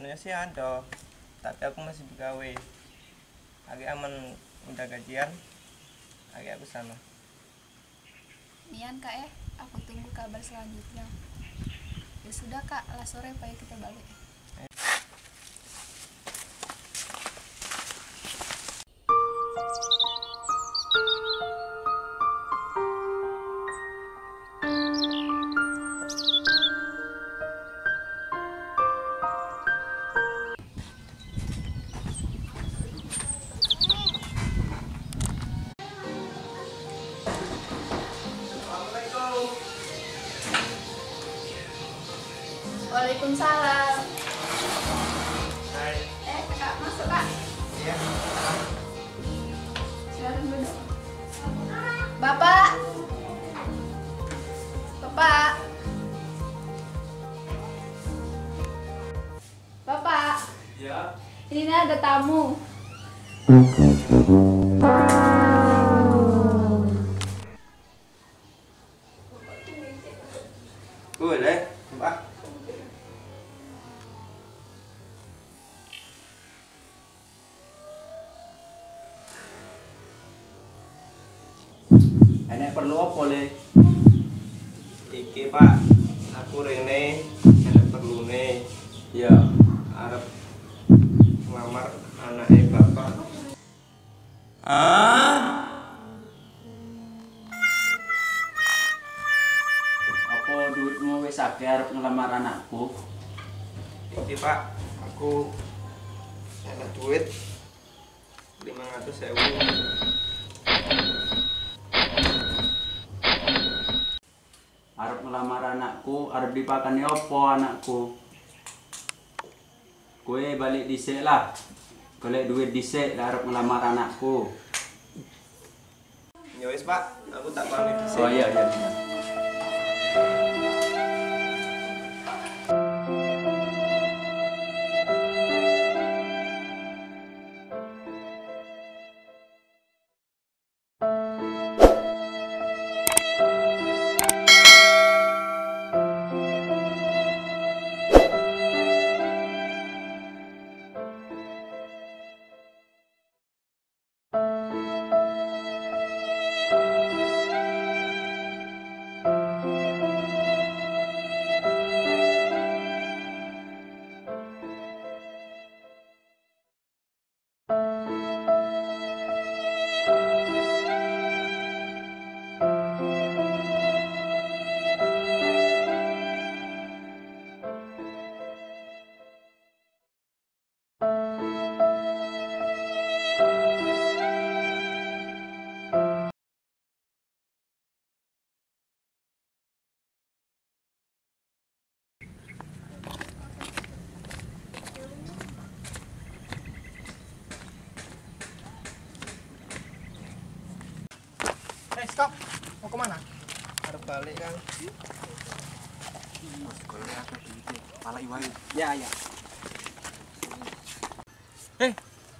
sebenarnya sih ada, tapi aku masih begawe. Lagi aman udah gajian, lagi aku sana. Nian kak aku tunggu kabar selanjutnya. Ya sudah kak, lah sore pagi kita balik. Waalaikumsalam. Hai. Kak, masuk kak. Iya. Silakan duduk. Bapak. Bapak. Bapak. Ya. Ini ada tamu. Boleh, Pak. Enek perlu apa le? Iki Pak, aku rene ada perlu nih. Ya. Arep ngelamar anaknya bapak. Apa duitmu wis akeh arep ngelamar anakku? Iki Pak, aku ada duit 500.000. Arep ngelamar anakku, arep dipakani apa anakku? Kue balik dhisik lah. Golek duit dhisik lah arep ngelamar anakku. Ya wis Pak, aku tak pamit dhisik. Oh iya iya. Stop. Mau kemana? Harus balik kan. Pala iwai. Ya.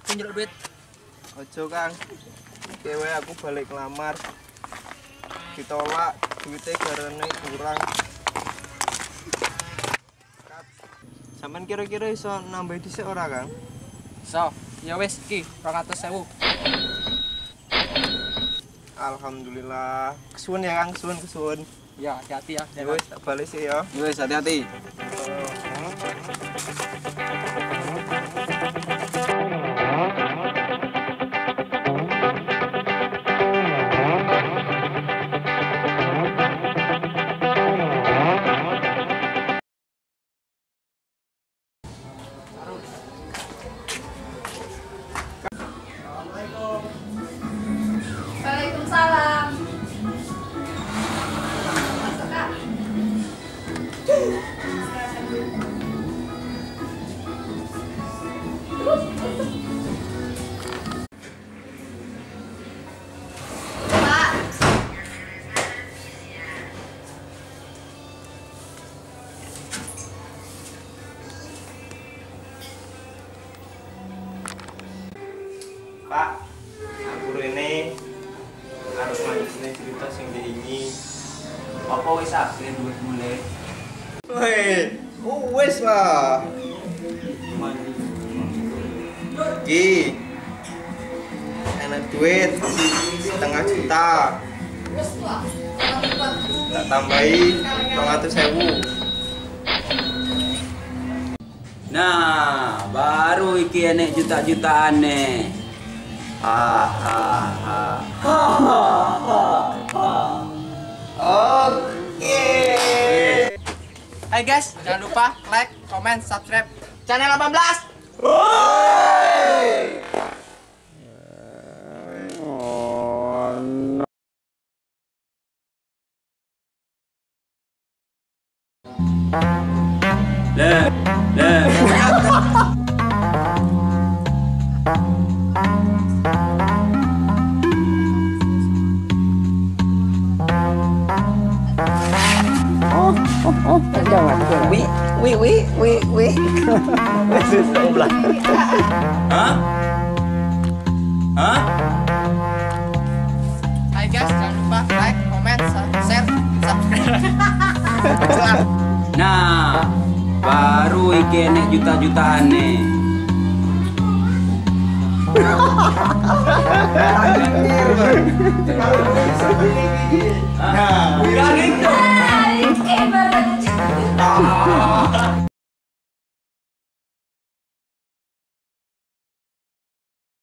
Tunjuk duit. Ojo Kang. Kewe aku balik ngelamar. Ditolak, duitnya garane kurang. Sampeyan kira-kira iso nambah dhisik ora, Kang? So, ya wis iki 200.000. Alhamdulillah. Kesuwun ya Kang, kesuwun. Ya, hati-hati ya. Ya wis tak balik sih ya. Wis hati-hati. Waalaikumsalam. Masuk kak. Pak. Pak, aku Rene harus lanjutin cerita sing diingi. Apa wis akeh duit mulai? Woi, wis lah. Ki, enak duit 1,5 juta. Tak tambahi 200.000. Nah, baru iki enek juta-jutaan nih. Oke. Hai guys, jangan lupa like, comment, subscribe channel 18. Hah? Hah? Hai guys, jangan lupa like, comment, share, subscribe. Nah, baru iki enek juta-jutaan nih. Nah, Eh, baru aja.